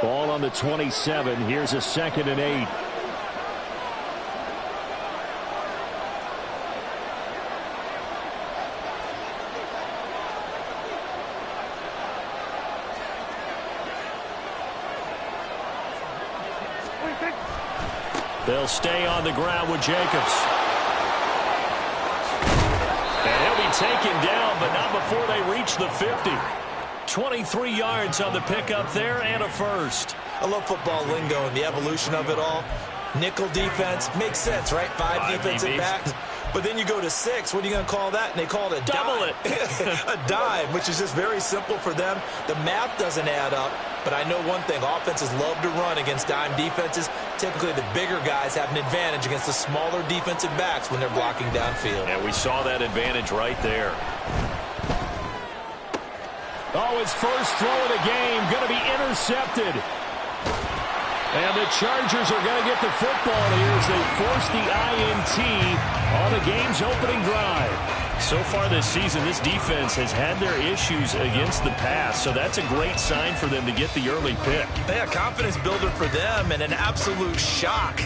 Ball on the 27. Here's a 2nd and 8. They'll stay on the ground with Jacobs. And he'll be taken down, but not before they reach the 50. 23 yards on the pickup there and a first. I love football lingo and the evolution of it all. Nickel defense makes sense, right? Five defensive backs. But then you go to 6. What are you going to call that? And they call it a double dime. A dime, which is just very simple for them. The math doesn't add up. But I know one thing. Offenses love to run against dime defenses. Typically, the bigger guys have an advantage against the smaller defensive backs when they're blocking downfield. And we saw that advantage right there. Oh, his first throw of the game going to be intercepted. And the Chargers are going to get the football here as they force the INT on the game's opening drive. So far this season, this defense has had their issues against the pass, so that's a great sign for them to get the early pick. Yeah, confidence builder for them and an absolute shock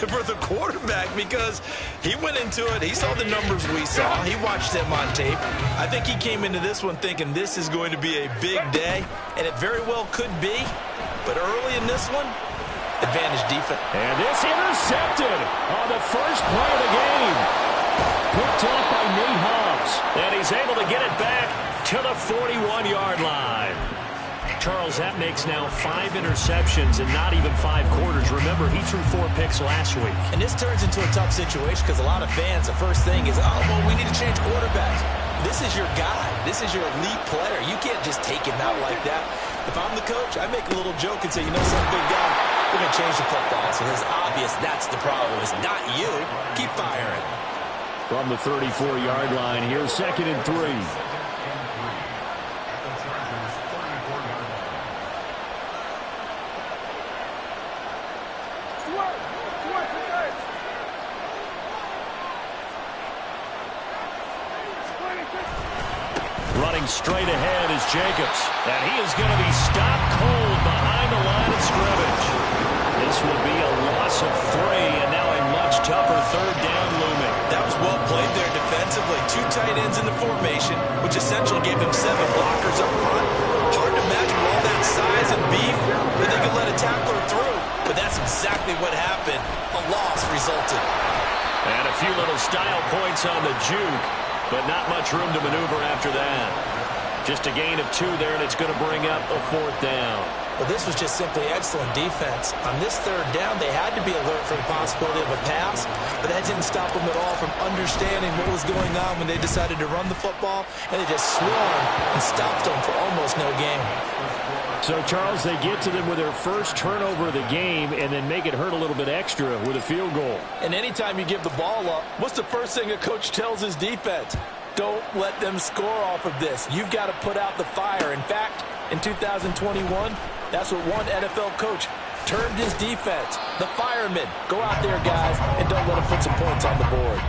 for the quarterback because he went into it. He saw the numbers we saw. He watched them on tape. I think he came into this one thinking this is going to be a big day, and it very well could be. But early in this one, advantage defense. And this intercepted on the first play of the game. Picked off by Nate Hobbs. And he's able to get it back to the 41-yard line. Charles, that makes now 5 interceptions and not even 5 quarters. Remember, he threw 4 picks last week. And this turns into a tough situation because a lot of fans, the first thing is, oh, well, we need to change quarterbacks. This is your guy. This is your elite player. You can't just take him out like that. If I'm the coach, I make a little joke and say, you know something, big guy, we're going to change the football. So it's obvious that's the problem. It's not you. Keep firing. From the 34-yard line, here's 2nd and 3. Running straight ahead is Jacobs. And he is going to be stopped cold behind the line of scrimmage. This will be a loss of 3, and now a much tougher 3rd down looming. That was well played there defensively. 2 tight ends in the formation, which essentially gave him 7 blockers up front. Hard to imagine with all that size and beef that they could let a tackler through. But that's exactly what happened. A loss resulted. And a few little style points on the juke, but not much room to maneuver after that. Just a gain of 2 there, and it's going to bring up a 4th down. Well, this was just simply excellent defense. On this 3rd down, they had to be alert for the possibility of a pass, but that didn't stop them at all from understanding what was going on when they decided to run the football, and they just swarmed and stopped them for almost no gain. So, Charles, they get to them with their first turnover of the game and then make it hurt a little bit extra with a field goal. And anytime you give the ball up, what's the first thing a coach tells his defense? Don't let them score off of this. You've got to put out the fire. In fact, in 2021, that's what one NFL coach termed his defense. The firemen. Go out there, guys, and don't let them put some points on the board.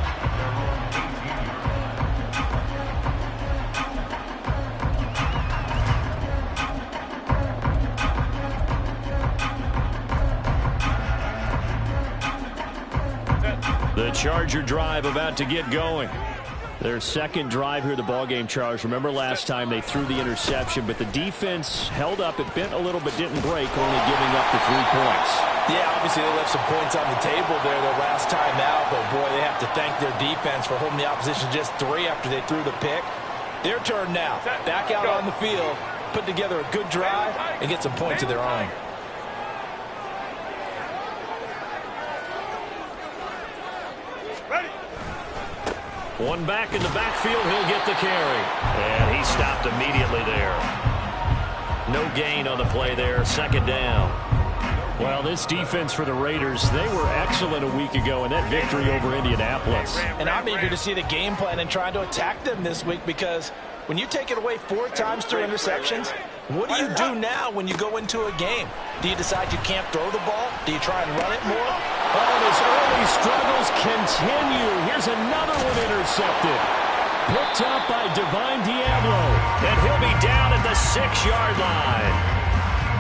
The Charger drive about to get going. Their 2nd drive here, the ballgame, Charles. Remember last time they threw the interception, but the defense held up. It bent a little but didn't break, only giving up the 3 points. Yeah, obviously they left some points on the table there their last time out, but boy, they have to thank their defense for holding the opposition just 3 after they threw the pick. Their turn now. Back out on the field, put together a good drive, and get some points of their own. One back in the backfield, he'll get the carry. And he stopped immediately there. No gain on the play there, 2nd down. Well, this defense for the Raiders, they were excellent a week ago in that victory over Indianapolis. And I'm eager to see the game plan and trying to attack them this week because when you take it away 4 times through interceptions, what do you do now when you go into a game? Do you decide you can't throw the ball? Do you try and run it more? Oh, his early struggles continue. Here's another one intercepted. Picked up by Divine Diablo. And he'll be down at the 6-yard line.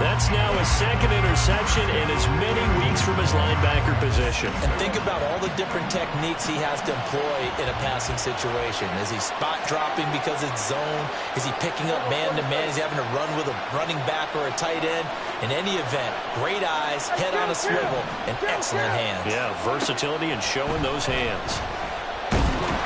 That's now his second interception in as many weeks from his linebacker position. And think about all the different techniques he has to employ in a passing situation. Is he spot dropping because it's zone? Is he picking up man-to-man? Is he having to run with a running back or a tight end? In any event, great eyes, head on a swivel, and excellent hands. Yeah, versatility and showing those hands.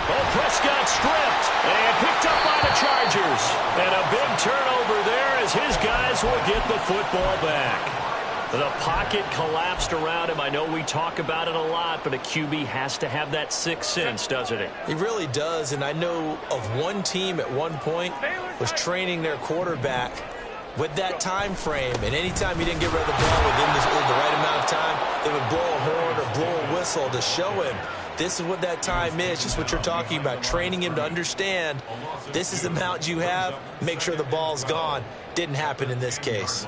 Oh, Prescott stripped and picked up by the Chargers. And a big turnover there as his guys will get the football back. The pocket collapsed around him. I know we talk about it a lot, but a QB has to have that sixth sense, doesn't it? He really does, and I know of one team at one point was training their quarterback with that time frame, and anytime he didn't get rid of the ball within the right amount of time, they would blow a horn or blow a whistle to show him this is what that time is, just what you're talking about, training him to understand this is the amount you have, make sure the ball's gone. Didn't happen in this case.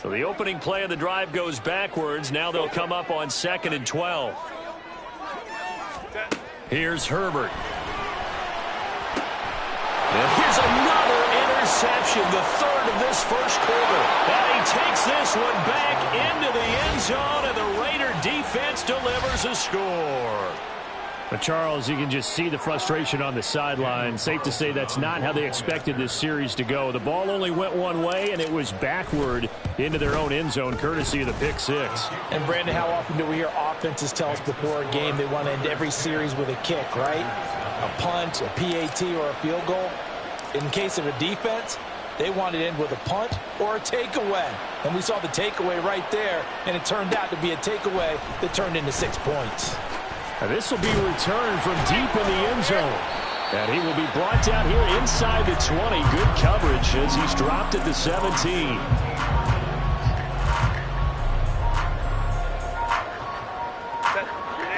So the opening play of the drive goes backwards. Now they'll come up on 2nd and 12. Here's Herbert. And here's another interception, the third of this first quarter. And he takes this one back into the end zone, and the Raider defense delivers a score. But Charles, you can just see the frustration on the sideline. Safe to say that's not how they expected this series to go. The ball only went one way, and it was backward into their own end zone, courtesy of the pick six. And, Brandon, how often do we hear offenses tell us before a game they want to end every series with a kick, right? A punt, a PAT, or a field goal. In case of a defense, they wanted to end with a punt or a takeaway. And we saw the takeaway right there, and it turned out to be a takeaway that turned into 6 points. And this will be returned from deep in the end zone. And he will be brought down here inside the 20. Good coverage as he's dropped at the 17.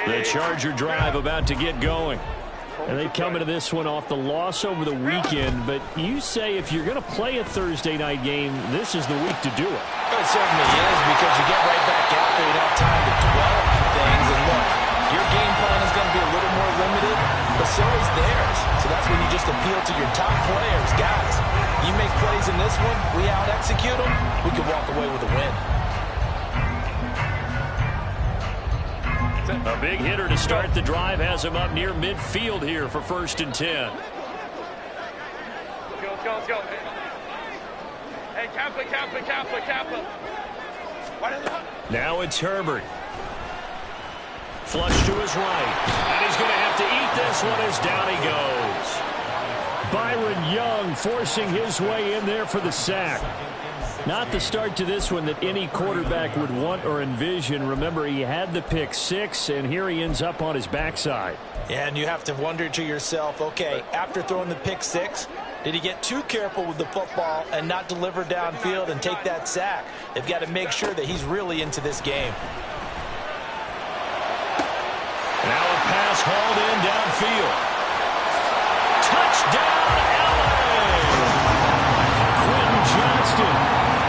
The Charger drive about to get going. And they come into this one off the loss over the weekend. But you say if you're going to play a Thursday night game, this is the week to do it. It certainly is, because you get right back out there. You don't have time to dwell on things. And look, your game plan is going to be a little more limited, but so is theirs. So that's when you just appeal to your top players. Guys, you make plays in this one, we out-execute them, we can walk away with a win. A big hitter to start the drive has him up near midfield here for 1st and 10. Let's go. Hey, Kappa. Now it's Herbert. Flush to his right. And he's going to have to eat this one as down he goes. Byron Young forcing his way in there for the sack. Not the start to this one that any quarterback would want or envision. Remember, he had the pick six, and here he ends up on his backside. Yeah, and you have to wonder to yourself, okay, after throwing the pick six, did he get too careful with the football and not deliver downfield and take that sack? They've got to make sure that he's really into this game. Now a pass hauled in downfield. Touchdown, LA! Quentin Johnston,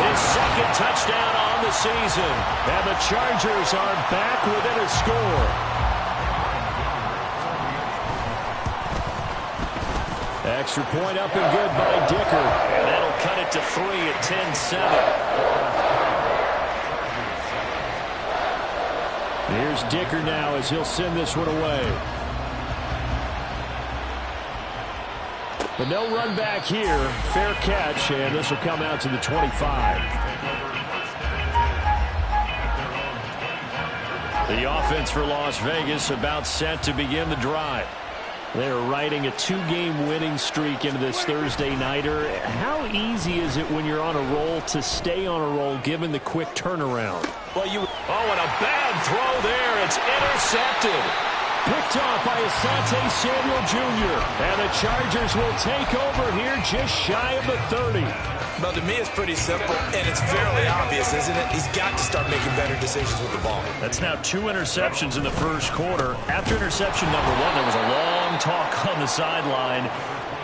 his second touchdown on the season. And the Chargers are back within a score. Extra point up and good by Dicker. And that'll cut it to 3 at 10-7. Here's Dicker now as he'll send this one away. But no run back here. Fair catch, and this will come out to the 25. The offense for Las Vegas about set to begin the drive. They're riding a 2-game winning streak into this Thursday nighter. How easy is it when you're on a roll to stay on a roll given the quick turnaround? Well, and a bad throw there. It's intercepted. Picked off by Asante Samuel Jr. And the Chargers will take over here just shy of the 30. Well, to me, it's pretty simple, and it's fairly obvious, isn't it? He's got to start making better decisions with the ball. That's now 2 interceptions in the first quarter. After interception number 1, there was a long talk on the sideline,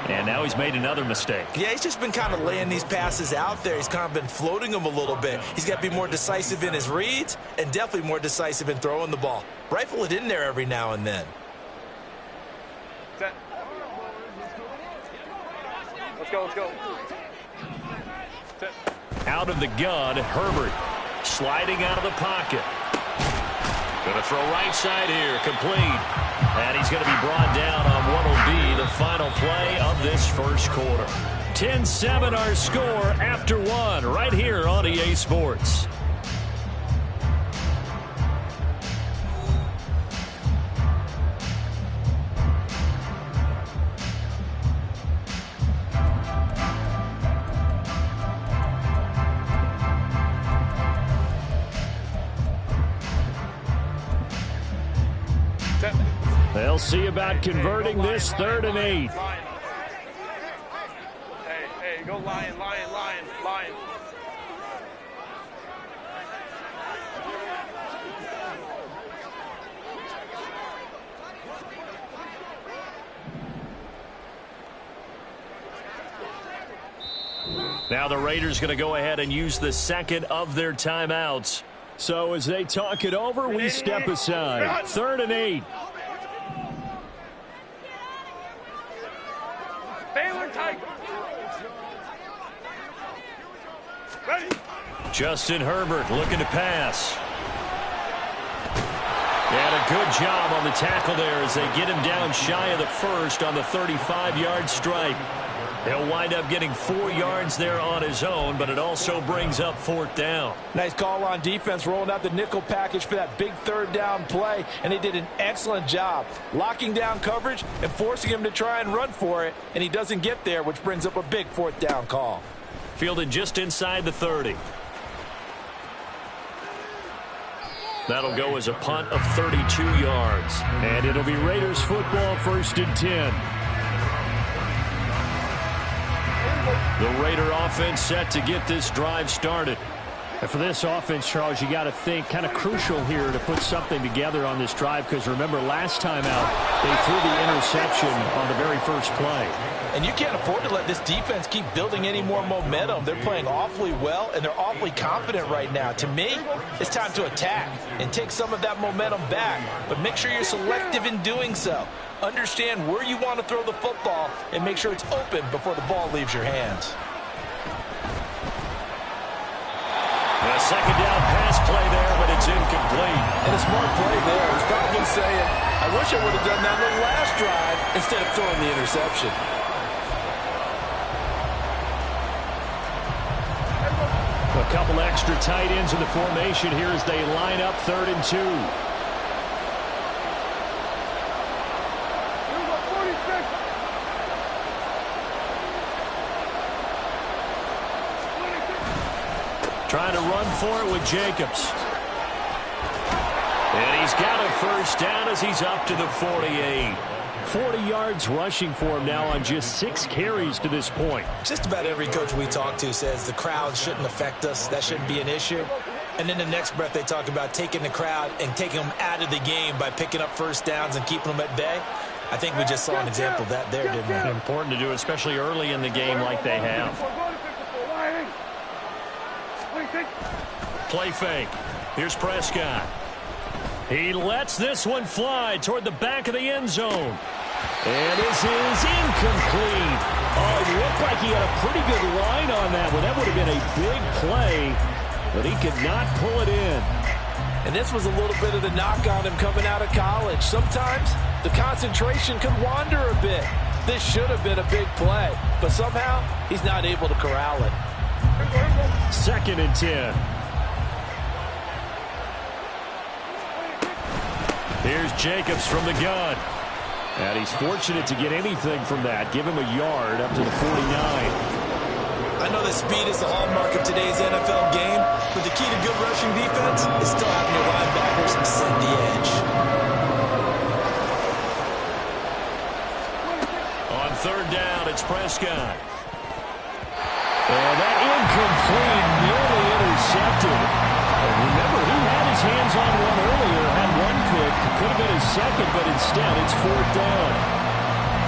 and now he's made another mistake. Yeah, he's just been kind of laying these passes out there. He's kind of been floating them a little bit. He's got to be more decisive in his reads and definitely more decisive in throwing the ball. Rifle it in there every now and then. Let's go, let's go. Set. Out of the gun, Herbert sliding out of the pocket. Going to throw right side here, complete. And he's going to be brought down on what will be the final play of this first quarter. 10-7 our score after one right here on EA Sports. They'll see about converting this 3rd and 8. Hey, go lion. Now the Raiders going to go ahead and use the second of their timeouts. So as they talk it over, we step aside. 3rd and 8. Justin Herbert looking to pass. And a good job on the tackle there as they get him down shy of the first on the 35-yard stripe. He'll wind up getting 4 yards there on his own, but it also brings up 4th down. Nice call on defense, rolling out the nickel package for that big 3rd down play, and they did an excellent job locking down coverage and forcing him to try and run for it, and he doesn't get there, which brings up a big 4th down call. Fielded just inside the 30. That'll go as a punt of 32 yards. And it'll be Raiders football, 1st and 10. The Raider offense set to get this drive started. And for this offense, Charles, you got to think kind of crucial here to put something together on this drive, because remember last time out they threw the interception on the very first play. And you can't afford to let this defense keep building any more momentum. They're playing awfully well, and they're awfully confident right now. To me, it's time to attack and take some of that momentum back, but make sure you're selective in doing so. Understand where you want to throw the football and make sure it's open before the ball leaves your hands. A second down pass play there, but it's incomplete. And a smart play there. He's probably saying, I wish I would have done that in the last drive instead of throwing the interception. A couple extra tight ends in the formation here as they line up 3rd and 2. Trying to run for it with Jacobs. And he's got a 1st down as he's up to the 48. 40 yards rushing for him now on just 6 carries to this point. Just about every coach we talk to says the crowd shouldn't affect us. That shouldn't be an issue. And then the next breath they talk about taking the crowd and taking them out of the game by picking up 1st downs and keeping them at bay. I think we just saw an example of that there, didn't we? It's important to do, especially early in the game like they have. Play fake. Here's Prescott. He lets this one fly toward the back of the end zone. And this is incomplete. Oh, it looked like he had a pretty good line on that one. That would have been a big play, but he could not pull it in. And this was a little bit of the knock on him coming out of college. Sometimes the concentration can wander a bit. This should have been a big play, but somehow he's not able to corral it. 2nd and 10. Here's Jacobs from the gun. And he's fortunate to get anything from that. Give him a yard up to the 49. I know that speed is the hallmark of today's NFL game, but the key to good rushing defense is still having your linebackers set the edge. On 3rd down, it's Prescott. And that incomplete, nearly intercepted. And remember, he had his hands on one earlier, had one pick. Could have been his second, but instead it's 4th down.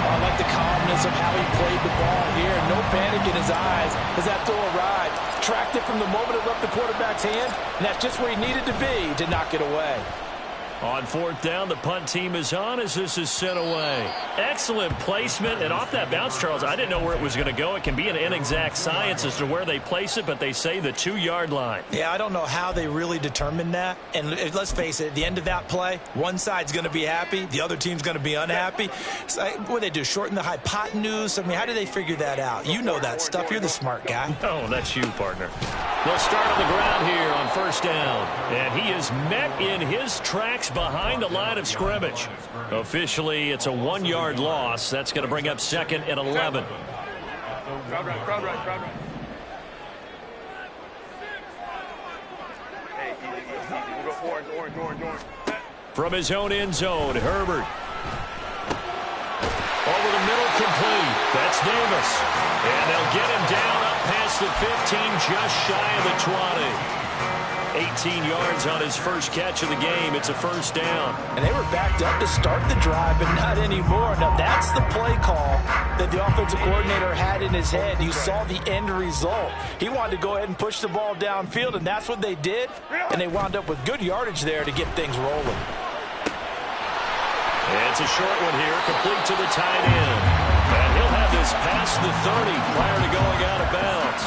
I like the calmness of how he played the ball here. No panic in his eyes as that throw arrived. Tracked it from the moment it left the quarterback's hand, and that's just where he needed to be to knock it away. On fourth down, the punt team is on as this is sent away. Excellent placement, and off that bounce, Charles, I didn't know where it was going to go. It can be an inexact science as to where they place it, but they say the 2-yard line. Yeah, I don't know how they really determined that. And let's face it, at the end of that play, one side's going to be happy, the other team's going to be unhappy. So, what do they do, shorten the hypotenuse? I mean, how do they figure that out? You know that stuff. You're the smart guy. No, that's you, partner. They'll start on the ground here on first down. And he is met in his tracks behind the line of scrimmage. Officially, it's a 1-yard loss. That's going to bring up second and 11. Crowd right. Hey, easy. We'll go orange. From his own end zone, Herbert. Over the middle, complete. That's Davis. And they'll get him down up past the 15, just shy of the 20. 18 yards on his first catch of the game. It's a first down. And they were backed up to start the drive, but not anymore. Now, that's the play call that the offensive coordinator had in his head. You saw the end result. He wanted to go ahead and push the ball downfield, and that's what they did. And they wound up with good yardage there to get things rolling. And it's a short one here, complete to the tight end. And he'll have this past the 30 prior to going out of bounds.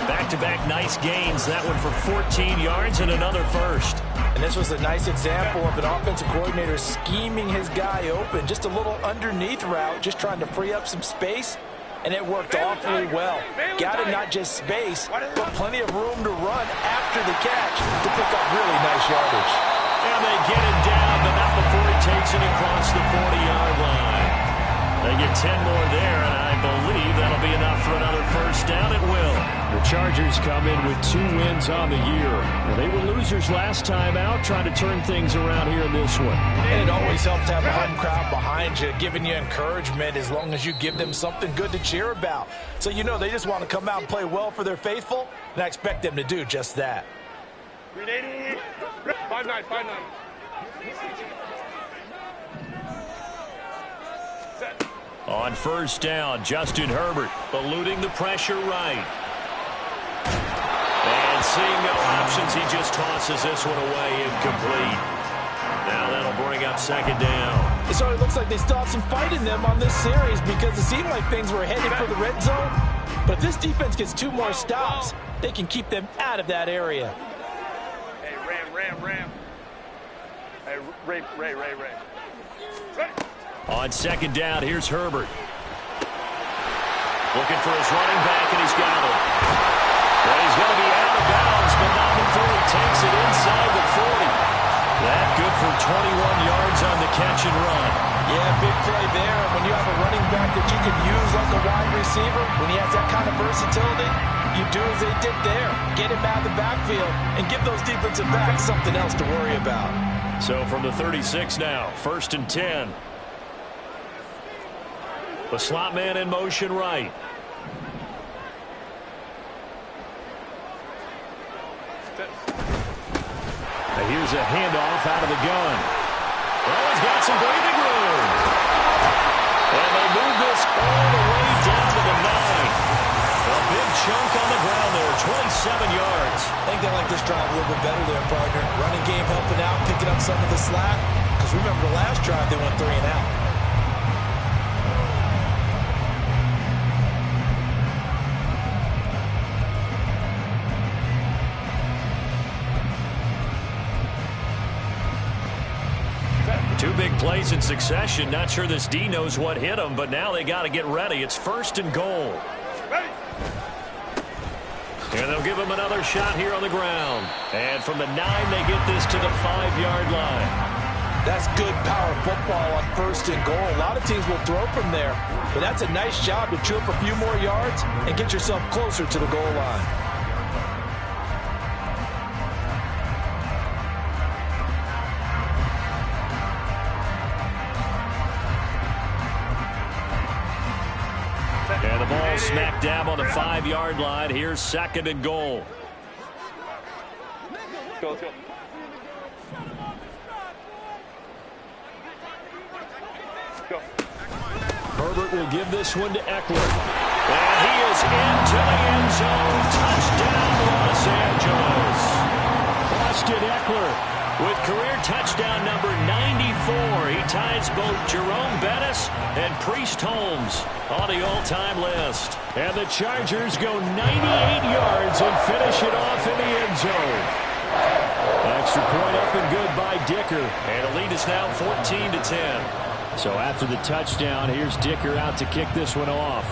Back-to-back nice gains. That one for 14 yards and another first. And this was a nice example of an offensive coordinator scheming his guy open. Just a little underneath route, just trying to free up some space. And it worked awfully well. Got him not just space, but plenty of room to run after the catch to pick up really nice yardage. And they get him down, but not before he takes it across the 40-yard line. They get 10 more there, and I believe that'll be enough for another first down. It will. The Chargers come in with 2 wins on the year. Well, they were losers last time out, trying to turn things around here in this one. And it always helps to have a home crowd behind you, giving you encouragement as long as you give them something good to cheer about. So you know they just want to come out and play well for their faithful, and I expect them to do just that. 380. 5-9. Set. On first down, Justin Herbert eluding the pressure right. And seeing no options, he just tosses this one away incomplete. Now that'll bring up second down. So it looks like they still have some fight in them on this series because it seemed like things were headed for the red zone. But if this defense gets 2 more stops, they can keep them out of that area. Hey, Ram. Hey, Ray. Ready. On second down, here's Herbert. Looking for his running back, and he's got him. Well, he's going to be out of bounds, but not before he takes it inside the 40. That good for 21 yards on the catch and run. Yeah, big play there. When you have a running back that you can use like a wide receiver, when he has that kind of versatility, you do as they did there. Get him out of the backfield and give those defensive backs something else to worry about. So from the 36 now, 1st and 10. The slot man in motion right. Now here's a handoff out of the gun. Well, he's got some breathing room. And they move this all the way down to the 9. A big chunk on the ground there, 27 yards. I think they like this drive a little bit better there, partner. Running game helping out, picking up some of the slack. Because remember the last drive, they went 3 and out. Two big plays in succession. Not sure this D knows what hit him, but now they got to get ready. It's 1st and goal. Ready. And they'll give him another shot here on the ground. And from the 9, they get this to the 5-yard line. That's good power football on 1st and goal. A lot of teams will throw from there, but that's a nice job to chew up a few more yards and get yourself closer to the goal line. And the ball smack dab on the 5-yard line. Here's 2nd and goal. Let's go. Herbert will give this one to Eckler. And he is into the end zone. Touchdown, Los Angeles. Austin Eckler with career touchdown number 94. He ties both Jerome Bettis and Priest Holmes on the all-time list. And the Chargers go 98 yards and finish it off in the end zone. Extra point up and good by Dicker. And the lead is now 14-10. So after the touchdown, here's Dicker out to kick this one off.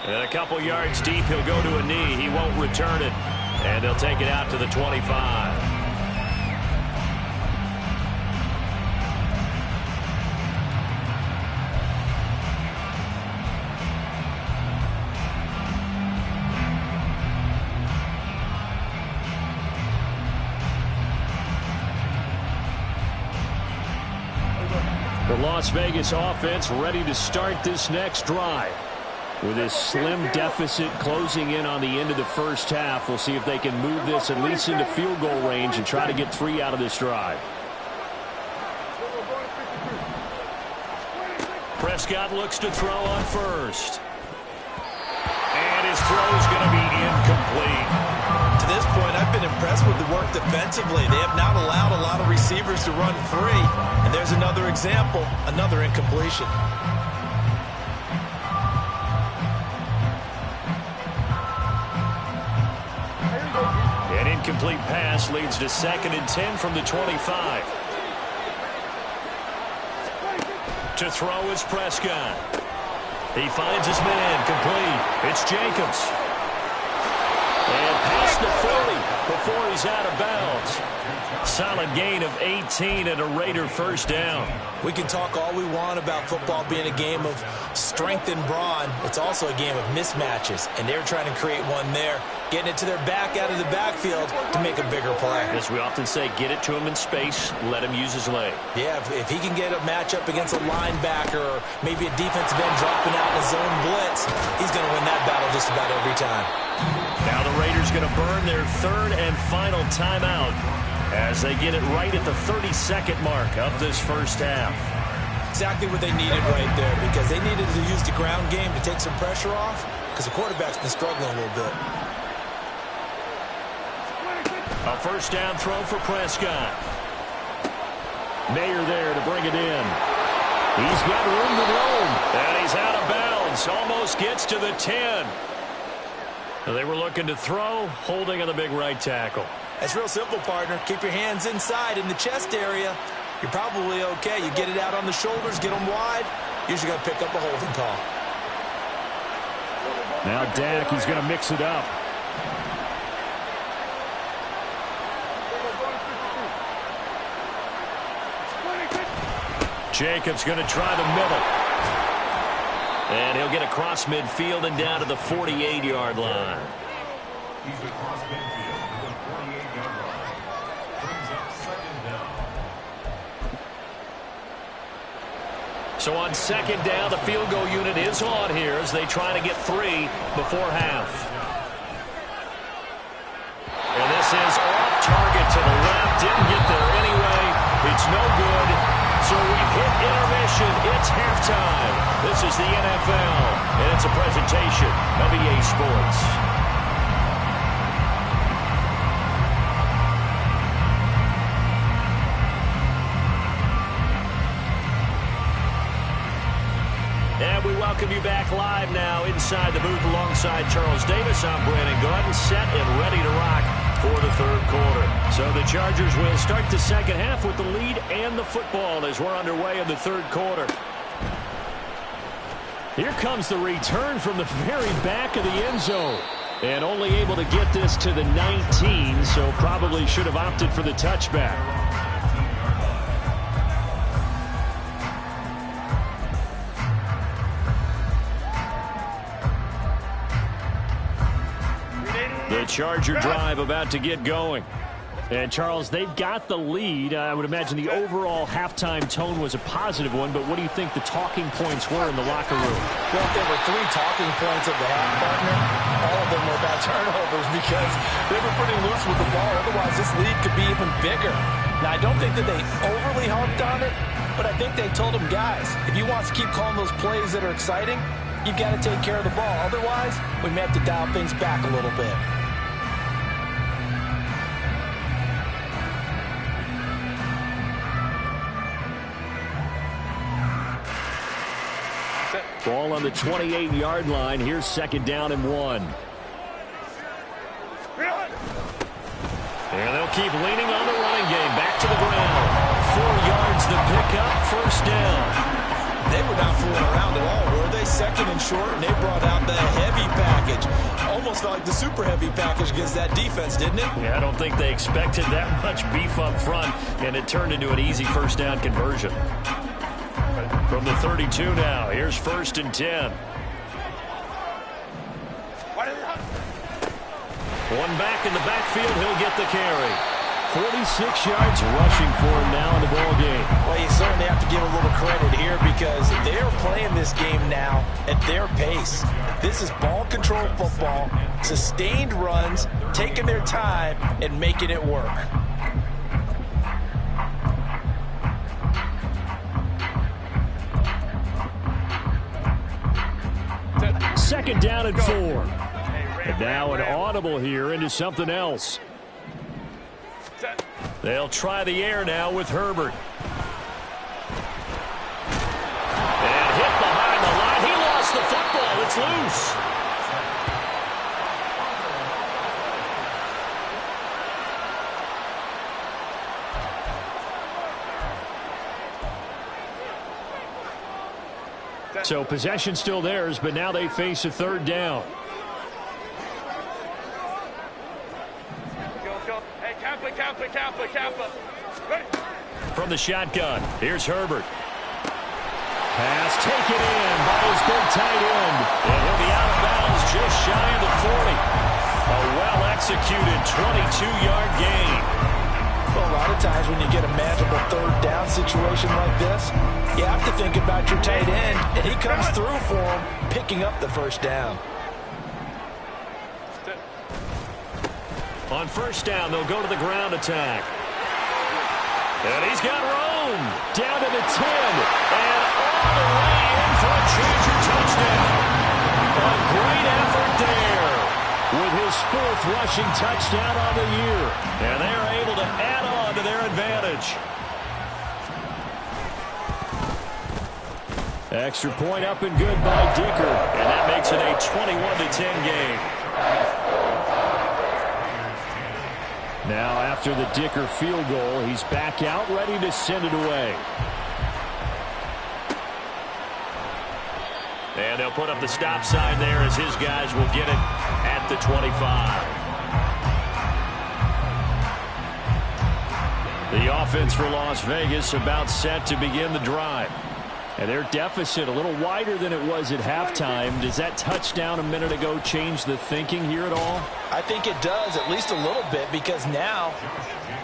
And a couple yards deep, he'll go to a knee. He won't return it. And they'll take it out to the 25. The Las Vegas offense ready to start this next drive. With this slim deficit closing in on the end of the first half, we'll see if they can move this at least into field goal range and try to get 3 out of this drive. Prescott looks to throw on first. And his throw is going to be incomplete. To this point, I've been impressed with the work defensively. They have not allowed a lot of receivers to run free. And there's another example, another incompletion. An incomplete pass leads to 2nd and 10 from the 25. To throw is Prescott. He finds his man, complete. It's Jacobs. And past the 40 before he's out of bounds. Solid gain of 18 and a Raider first down. We can talk all we want about football being a game of strength and brawn. It's also a game of mismatches, and they're trying to create one there, getting it to their back out of the backfield to make a bigger play. As we often say, get it to him in space, let him use his leg. Yeah, if he can get a matchup against a linebacker or maybe a defensive end dropping out in a zone blitz, he's going to win that battle just about every time. Now the Raiders going to burn their 3rd and final timeout as they get it right at the 32nd mark of this first half. Exactly what they needed right there, because they needed to use the ground game to take some pressure off, because the quarterback's been struggling a little bit. A first down throw for Prescott. Mayer there to bring it in. He's got room to roam, and he's out of bounds. Almost gets to the 10. They were looking to throw, holding on the big right tackle. That's real simple, partner. Keep your hands inside in the chest area. You're probably okay. You get it out on the shoulders, get them wide. Usually going to pick up a holding call. Now Dak, he's going to mix it up. Jacobs going to try the middle. And he'll get across midfield and down to the 48-yard line. He's across midfield to the 48-yard line. Brings up 2nd down. So on 2nd down, the field goal unit is on here as they try to get 3 before half. And this is off target to the left. Didn't get there anyway. It's no good. So we've hit intermission. It's halftime. This is the NFL, and it's a presentation of EA Sports. And we welcome you back live now inside the booth alongside Charles Davis. I'm Brandon Gordon, set and ready to rock for the 3rd quarter. So the Chargers will start the 2nd half with the lead and the football as we're underway in the 3rd quarter. Here comes the return from the very back of the end zone. And only able to get this to the 19, so probably should have opted for the touchback. The Charger drive about to get going. And, Charles, they've got the lead. I would imagine the overall halftime tone was a positive one, but what do you think the talking points were in the locker room? Well, if there were 3 talking points of the half, partner, all of them were about turnovers because they were pretty loose with the ball. Otherwise, this lead could be even bigger. Now, I don't think that they overly harped on it, but I think they told them, guys, if you want to keep calling those plays that are exciting, you've got to take care of the ball. Otherwise, we may have to dial things back a little bit. on the 28-yard line. Here's 2nd down and 1. And they'll keep leaning on the running game. Back to the ground. 4 yards the pickup. 1st down. They were not fooling around at all, were they? 2nd and short, and they brought out the heavy package. Almost like the super heavy package against that defense, didn't it? Yeah, I don't think they expected that much beef up front, and it turned into an easy 1st down conversion. From the 32 now, here's 1st and 10. One back in the backfield, he'll get the carry. 46 yards rushing for him now in the ball game. Well, you certainly have to give a little credit here because they're playing this game now at their pace. This is ball control football, sustained runs, taking their time and making it work. Second down and 4. And now an audible here into something else. They'll try the air now with Herbert. And hit behind the line. He lost the football. It's loose. So possession still theirs, but now they face a 3rd down. From the shotgun, here's Herbert. Pass taken in by his big tight end. And he'll be out of bounds just shy of the 40. A well-executed 22-yard gain. Well, a lot of times when you get a manageable 3rd down situation like this, you have to think about your tight end, and he comes through for him, picking up the 1st down. On 1st down, they'll go to the ground attack. And he's got room. Down to the 10. And all the way in for a Charger touchdown. A great effort there with his 4th rushing touchdown on the year. And they're able to add on to their advantage. Extra point up and good by Dicker. And that makes it a 21-10 game. Now after the Dicker field goal, he's back out ready to send it away. And they'll put up the stop sign there as his guys will get it at the 25. The offense for Las Vegas about set to begin the drive. And their deficit a little wider than it was at halftime. Does that touchdown a minute ago change the thinking here at all? I think it does, at least a little bit, because now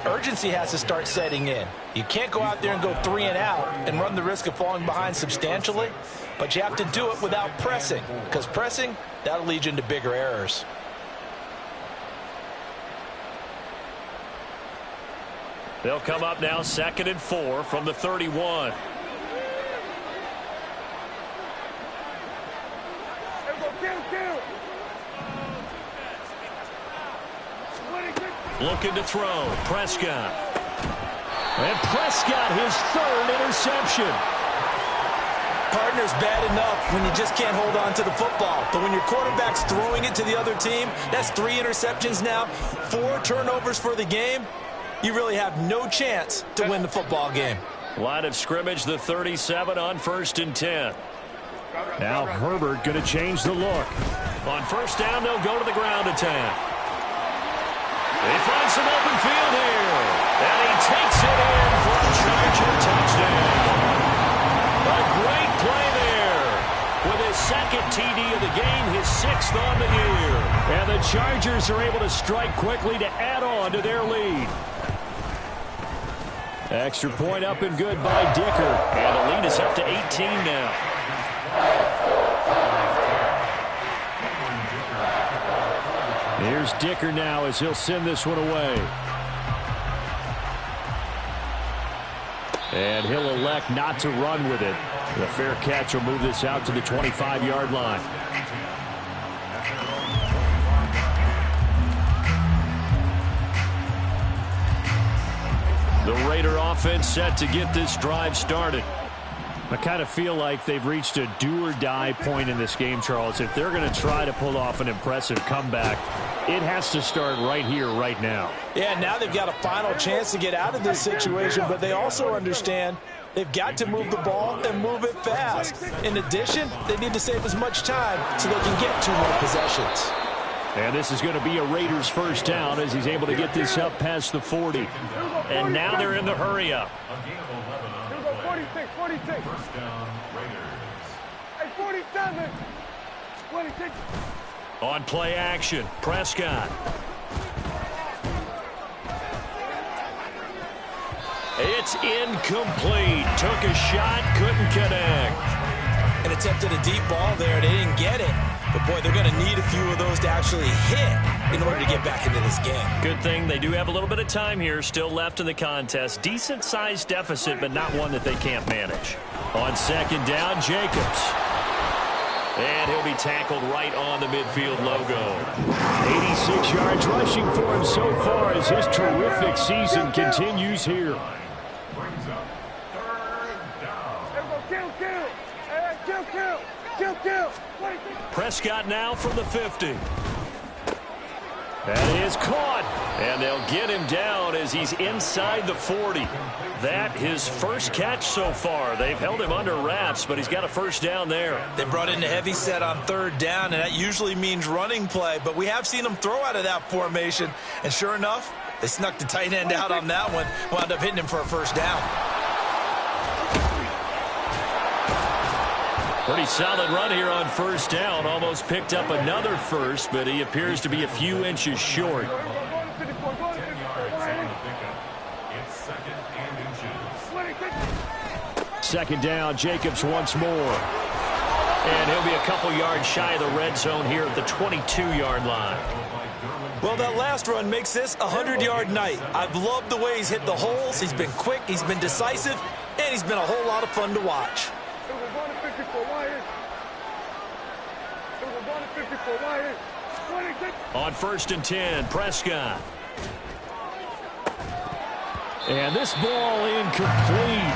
urgency has to start setting in. You can't go out there and go 3 and out and run the risk of falling behind substantially, but you have to do it without pressing, because pressing, that'll lead you into bigger errors. They'll come up now 2nd and 4 from the 31. Looking to throw. Prescott. And Prescott, his 3rd interception. Partner's bad enough when you just can't hold on to the football. But when your quarterback's throwing it to the other team, that's 3 interceptions now, 4 turnovers for the game. You really have no chance to win the football game. Line of scrimmage, the 37 on 1st and 10. Now Herbert going to change the look. On 1st down, they'll go to the ground attack. They find some open field here. And he takes it in for a Charger touchdown. A great play there. With his 2nd TD of the game, his 6th on the year. And the Chargers are able to strike quickly to add on to their lead. Extra point up and good by Dicker. And the lead is up to 18 now. Here's Dicker now as he'll send this one away. And he'll elect not to run with it. The fair catch will move this out to the 25-yard line. The Raider offense set to get this drive started. I kind of feel like they've reached a do-or-die point in this game, Charles. If they're going to try to pull off an impressive comeback, it has to start right here, right now. Yeah, now they've got a final chance to get out of this situation, but they also understand they've got to move the ball and move it fast. In addition, they need to save as much time so they can get 2 more possessions. And this is going to be a Raiders first down as he's able to get this up past the 40. And now they're in the hurry-up. 46, 46. First down, Raiders. Hey, 47. 26. On play action, Prescott. It's incomplete. Took a shot, couldn't connect. And attempted a deep ball there. They didn't get it. But, boy, they're going to need a few of those to actually hit in order to get back into this game. Good thing they do have a little bit of time here still left in the contest. Decent-sized deficit, but not one that they can't manage. On second down, Jacobs. And he'll be tackled right on the midfield logo. 86 yards rushing for him so far as his terrific season continues here. Brings up third down. Kill, kill. Hey, kill, kill. Kill, kill. Prescott now from the 50. That is caught. And they'll get him down as he's inside the 40. That his first catch so far. They've held him under wraps, but he's got a first down there. They brought in the heavy set on third down, and that usually means running play. But we have seen them throw out of that formation. And sure enough, they snuck the tight end out on that one. Wound up hitting him for a first down. Pretty solid run here on first down. Almost picked up another first, but he appears to be a few inches short. 10 yards on the pickup. It's second and inches. Second down, Jacobs once more. And he'll be a couple yards shy of the red zone here at the 22-yard line. Well, that last run makes this a 100-yard night. I've loved the way he's hit the holes. He's been quick, he's been decisive, and he's been a whole lot of fun to watch. On first and 10, Prescott. And this ball incomplete.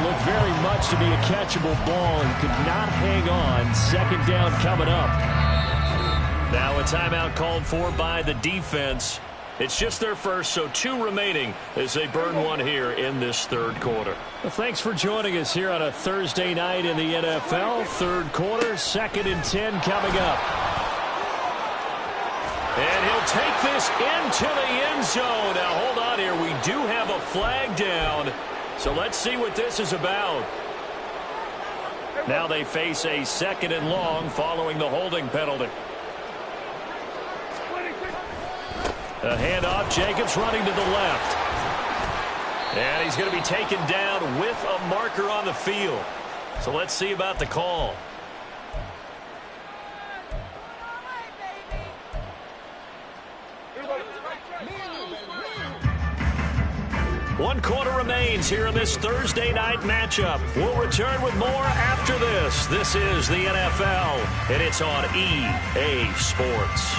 Looked very much to be a catchable ball and could not hang on. Second down coming up. Now a timeout called for by the defense. It's just their first, so 2 remaining as they burn one here in this third quarter. Well, thanks for joining us here on a Thursday night in the NFL. Third quarter, second and 10 coming up. And he'll take this into the end zone. Now, hold on here. We do have a flag down, so let's see what this is about. Now they face a second and long following the holding penalty. A handoff, Jacobs running to the left. And he's going to be taken down with a marker on the field. So let's see about the call. One quarter remains here in this Thursday night matchup. We'll return with more after this. This is the NFL, and it's on EA Sports.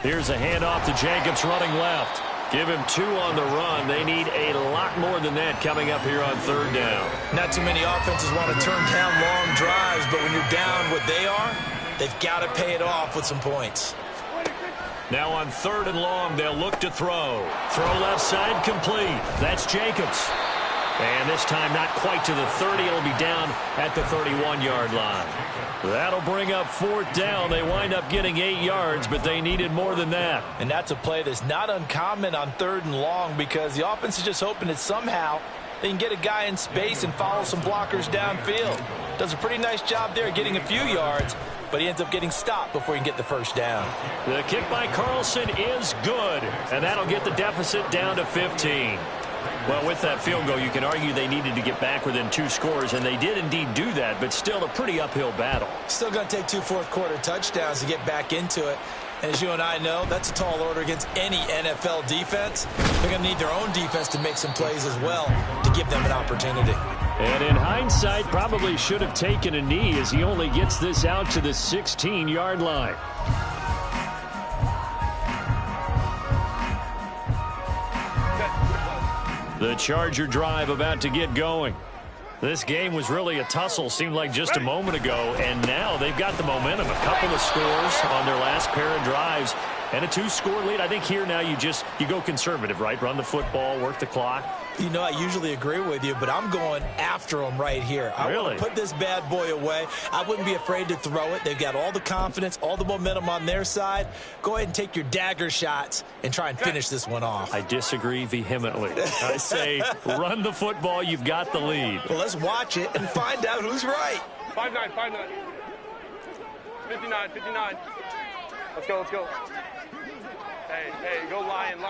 Here's a handoff to Jacobs running left. Give him 2 on the run. They need a lot more than that coming up here on third down. Not too many offenses want to turn down long drives, but when you're down what they are, they've got to pay it off with some points. Now on third and long, they'll look to throw. Throw left side complete. That's Jacobs. And this time not quite to the 30. It'll be down at the 31-yard line. That'll bring up fourth down. They wind up getting 8 yards, but they needed more than that. And that's a play that's not uncommon on third and long because the offense is just hoping that somehow they can get a guy in space and follow some blockers downfield. Does a pretty nice job there getting a few yards, but he ends up getting stopped before he can get the first down. The kick by Carlson is good, and that'll get the deficit down to 15. Well, with that field goal, you can argue they needed to get back within 2 scores, and they did indeed do that, but still a pretty uphill battle. Still going to take 2 fourth-quarter touchdowns to get back into it. And as you and I know, that's a tall order against any NFL defense. They're going to need their own defense to make some plays as well to give them an opportunity. And in hindsight, probably should have taken a knee as he only gets this out to the 16-yard line. The Charger drive about to get going. This game was really a tussle, seemed like just a moment ago, and now they've got the momentum. A couple of scores on their last pair of drives and a 2-score lead. I think here now you go conservative, right? Run the football, work the clock. You know, I usually agree with you, but I'm going after him right here. I want to put this bad boy away. I wouldn't be afraid to throw it. They've got all the confidence, all the momentum on their side. Go ahead and take your dagger shots and try and finish this one off. I disagree vehemently. I say run the football. You've got the lead. Well, let's watch it and find out who's right. 5-9, 5-9. 59, 59. Let's go, let's go. Hey, go Lion,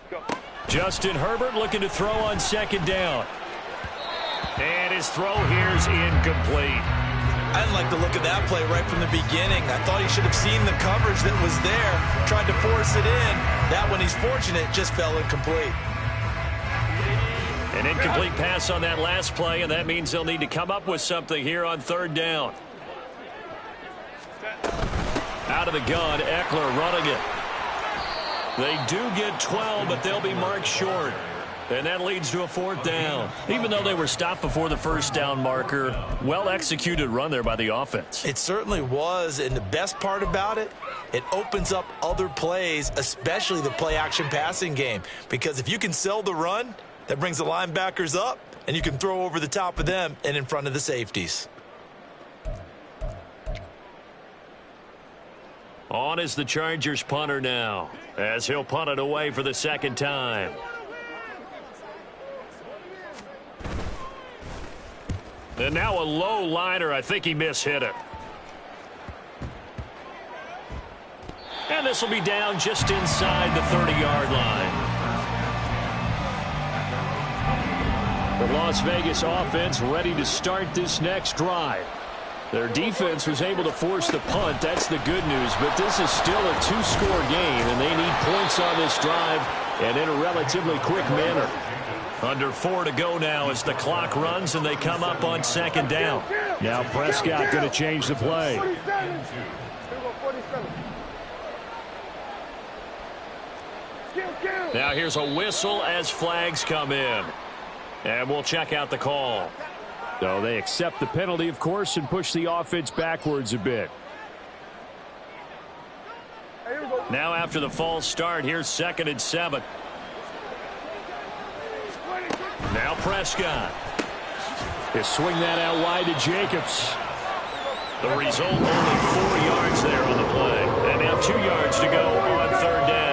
go. Justin Herbert looking to throw on second down. And his throw here's incomplete. I didn't like the look of that play right from the beginning. I thought he should have seen the coverage that was there, tried to force it in. That one, he's fortunate, just fell incomplete. An incomplete pass on that last play, and that means they'll need to come up with something here on third down. Out of the gun, Eckler running it. They do get 12, but they'll be marked short. And that leads to a fourth down. Even though they were stopped before the first down marker, well-executed run there by the offense. It certainly was, and the best part about it, it opens up other plays, especially the play-action passing game. Because if you can sell the run, that brings the linebackers up, and you can throw over the top of them and in front of the safeties. On is the Chargers punter now, as he'll punt it away for the second time. And now a low liner. I think he mishit it. And this will be down just inside the 30-yard line. The Las Vegas offense ready to start this next drive. Their defense was able to force the punt. That's the good news. But this is still a 2-score game, and they need points on this drive and in a relatively quick manner. Under 4 to go now as the clock runs, and they come up on second down. Now Prescott going to change the play. 47. Now here's a whistle as flags come in. And we'll check out the call. So they accept the penalty, of course, and push the offense backwards a bit. Now after the false start, here's 2nd and 7. Now Prescott. They swing that out wide to Jacobs. The result, only 4 yards there on the play. And now 2 yards to go on third down.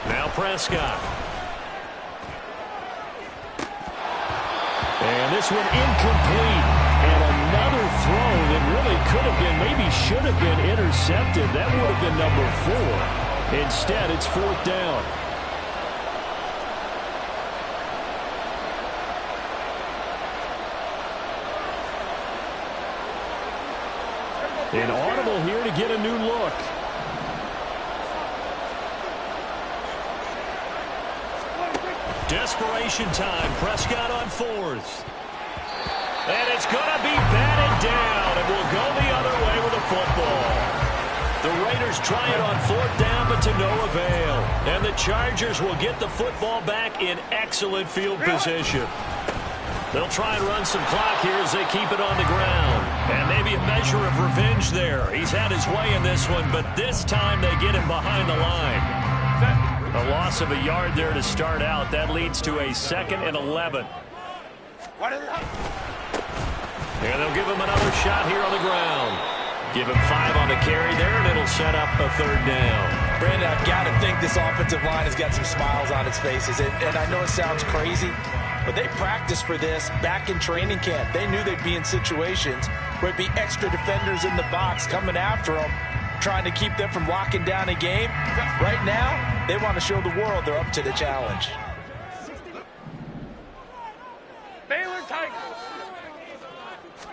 Now Prescott. And this one incomplete. And another throw that really could have been, maybe should have been intercepted. That would have been number 4. Instead, it's 4th down. An audible here to get a new look. Desperation time. Prescott on 4th. And it's going to be batted down, and we'll go the other way with the football. The Raiders try it on 4th down, but to no avail. And the Chargers will get the football back in excellent field position. They'll try and run some clock here as they keep it on the ground. And maybe a measure of revenge there. He's had his way in this one, but this time they get him behind the line. A loss of a yard there to start out. That leads to a 2nd and 11. And they'll give him another shot here on the ground. Give him 5 on the carry there, and it'll set up a 3rd down. Brandon, I've got to think this offensive line has got some smiles on its faces. And I know it sounds crazy, but they practiced for this back in training camp. They knew they'd be in situations where it'd be extra defenders in the box coming after them, trying to keep them from locking down a game. Right now, they want to show the world they're up to the challenge. Baylor Tigers.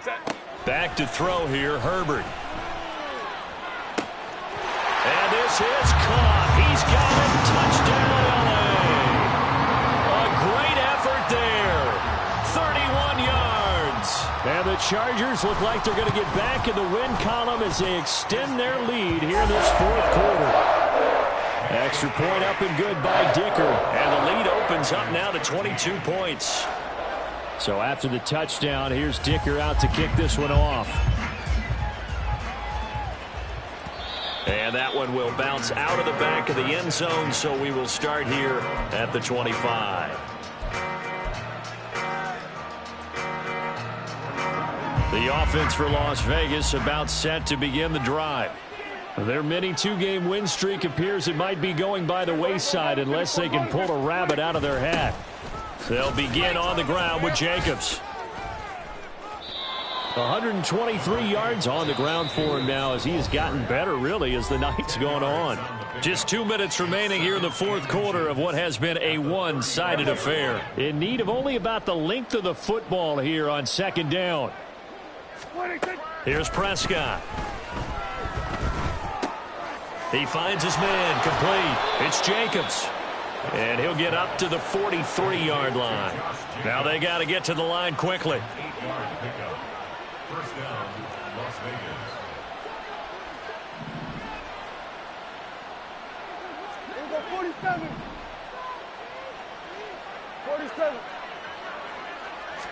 Set. Back to throw here, Herbert. And this is caught. He's got it. Touchdown, LA. A great effort there. 31 yards. And the Chargers look like they're going to get back in the win column as they extend their lead here in this fourth quarter. Extra point up and good by Dicker. And the lead opens up now to 22 points. So after the touchdown, here's Dicker out to kick this one off. And that one will bounce out of the back of the end zone, so we will start here at the 25. The offense for Las Vegas about set to begin the drive. Their mini two-game win streak appears it might be going by the wayside unless they can pull a rabbit out of their hat. They'll begin on the ground with Jacobs. 123 yards on the ground for him now as he has gotten better, really, as the night's gone on. Just 2 minutes remaining here in the fourth quarter of what has been a one-sided affair. In need of only about the length of the football here on second down. Here's Prescott. He finds his man complete. It's Jacobs. And he'll get up to the 43-yard line. Now they got to get to the line quickly. 8-yard pickup. First down, Las Vegas. Here we go, 47. 47.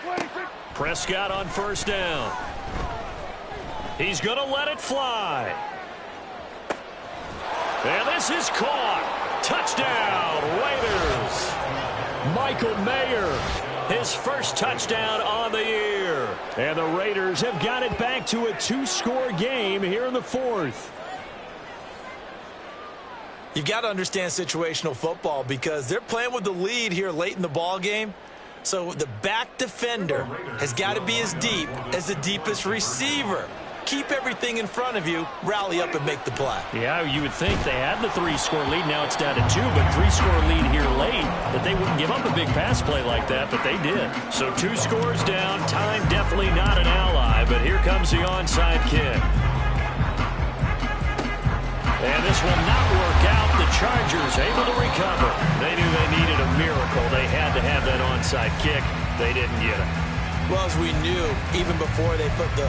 26. Prescott on first down. He's going to let it fly. And this is caught. Touchdown, Raiders. Michael Mayer, his first touchdown on the year. And the Raiders have got it back to a two-score game here in the fourth. You've got to understand situational football because they're playing with the lead here late in the ball game. So the back defender has got to be as deep as the deepest receiver. Keep everything in front of you, rally up and make the play. Yeah, you would think they had the three-score lead. Now it's down to two, but three-score lead here late, that they wouldn't give up a big pass play like that, but they did. So 2 scores down, time definitely not an ally, but here comes the onside kick. And this will not work out. The Chargers able to recover. They knew they needed a miracle. They had to have that onside kick. They didn't get it. Well, as we knew, even before they put the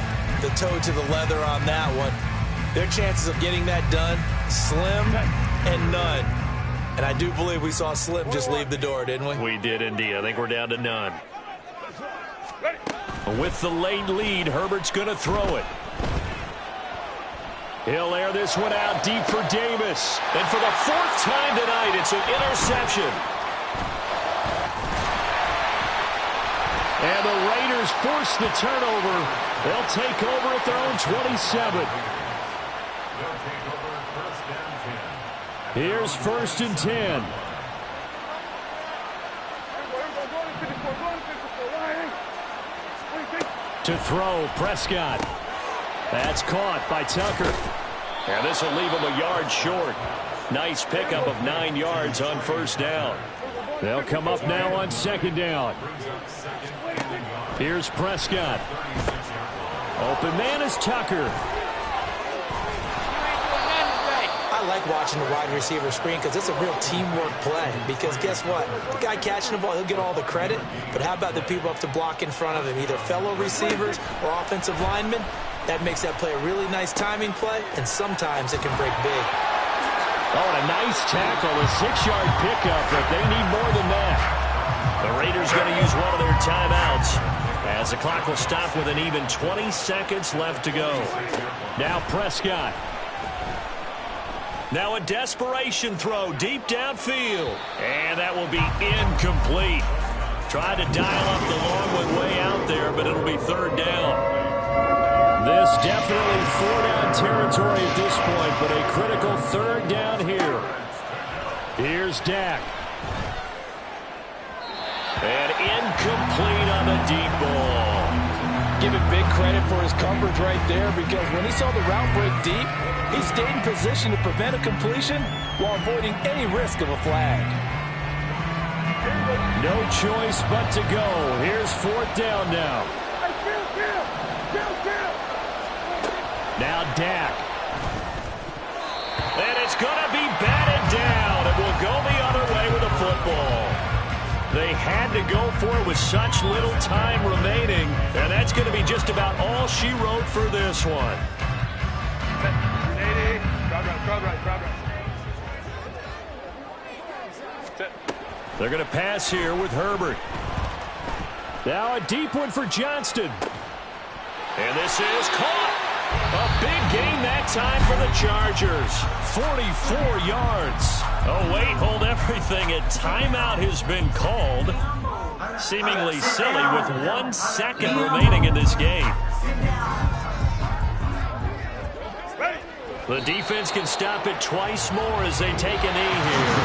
toe to the leather on that one, their chances of getting that done, slim and none. And I do believe we saw Slim just leave the door, didn't we? We did indeed. I think we're down to none. With the late lead, Herbert's going to throw it. He'll air this one out deep for Davis. And for the 4th time tonight, it's an interception. And the Raiders force the turnover. They'll take over at their own 27. Here's 1st and 10. To throw, Prescott. That's caught by Tucker. And this will leave him a yard short. Nice pickup of 9 yards on first down. They'll come up now on second down. Here's Prescott. Open man is Tucker. I like watching the wide receiver screen because it's a real teamwork play. Because guess what? The guy catching the ball, he'll get all the credit. But how about the people up to block in front of him, either fellow receivers or offensive linemen? That makes that play a really nice timing play, and sometimes it can break big. Oh, and a nice tackle, a 6-yard pickup, but they need more than that. The Raiders going to use one of their timeouts as the clock will stop with an even 20 seconds left to go. Now Prescott. Now a desperation throw deep downfield. And that will be incomplete. Tried to dial up the long one way out there, but it'll be 3rd down. This definitely 4-down territory at this point, but a critical 3rd down here. Here's Dak. And incomplete on the deep ball. Give him big credit for his coverage right there because when he saw the route break deep, he stayed in position to prevent a completion while avoiding any risk of a flag. No choice but to go. Here's 4th down now. Hey, kill. Now Dak. And it's going to be batted down. It will go the other way with the football. They had to go for it with such little time remaining, and that's going to be just about all she wrote for this one. They're going to pass here with Herbert. Now a deep one for Johnston. And this is caught. A big gain that time for the Chargers. 44 yards. Oh, wait, hold everything. A timeout has been called. Seemingly silly with 1 second remaining in this game. The defense can stop it twice more as they take a knee here.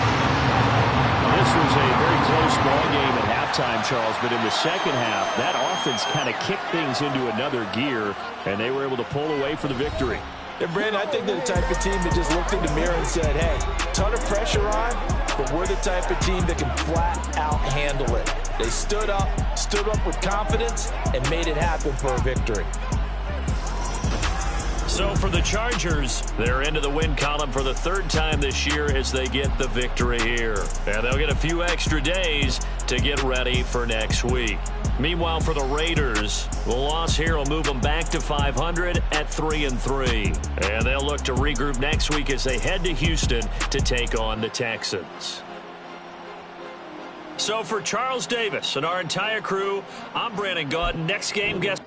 This was a very close ball game at halftime, Charles, but in the second half, that offense kind of kicked things into another gear, and they were able to pull away for the victory. And Brandon, I think they're the type of team that just looked in the mirror and said, hey, ton of pressure on, but we're the type of team that can flat out handle it. They stood up with confidence, and made it happen for a victory. So for the Chargers, they're into the win column for the third time this year as they get the victory here. And they'll get a few extra days to get ready for next week. Meanwhile, for the Raiders, the loss here will move them back to 500 at 3-3. And they'll look to regroup next week as they head to Houston to take on the Texans. So for Charles Davis and our entire crew, I'm Brandon Gaudin. Next game guest.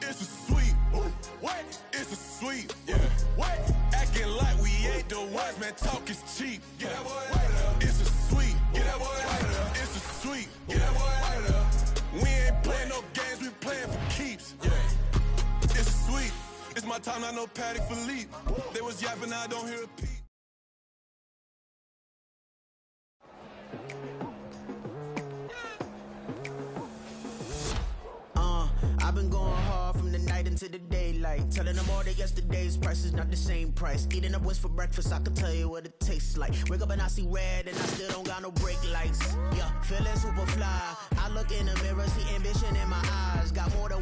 It's a sweet, what? It's a sweet, yeah. What? Acting like we ain't the ones, man. Talk is cheap. Get that boy. It's a sweet, get that boy. It's a sweet, get that boy. We ain't playing no games, we playing for keeps. Yeah. It's sweet. It's my time, not no Paddock Philippe. They was yapping, I don't hear a peep. I've been going hard from the night into the daylight, telling them all that yesterday's price is not the same price. Eating up what's for breakfast, I can tell you what it tastes like. Wake up and I see red and I still don't got no brake lights. Yeah, feeling super fly. I look in the mirror, see ambition in my eyes. Got more than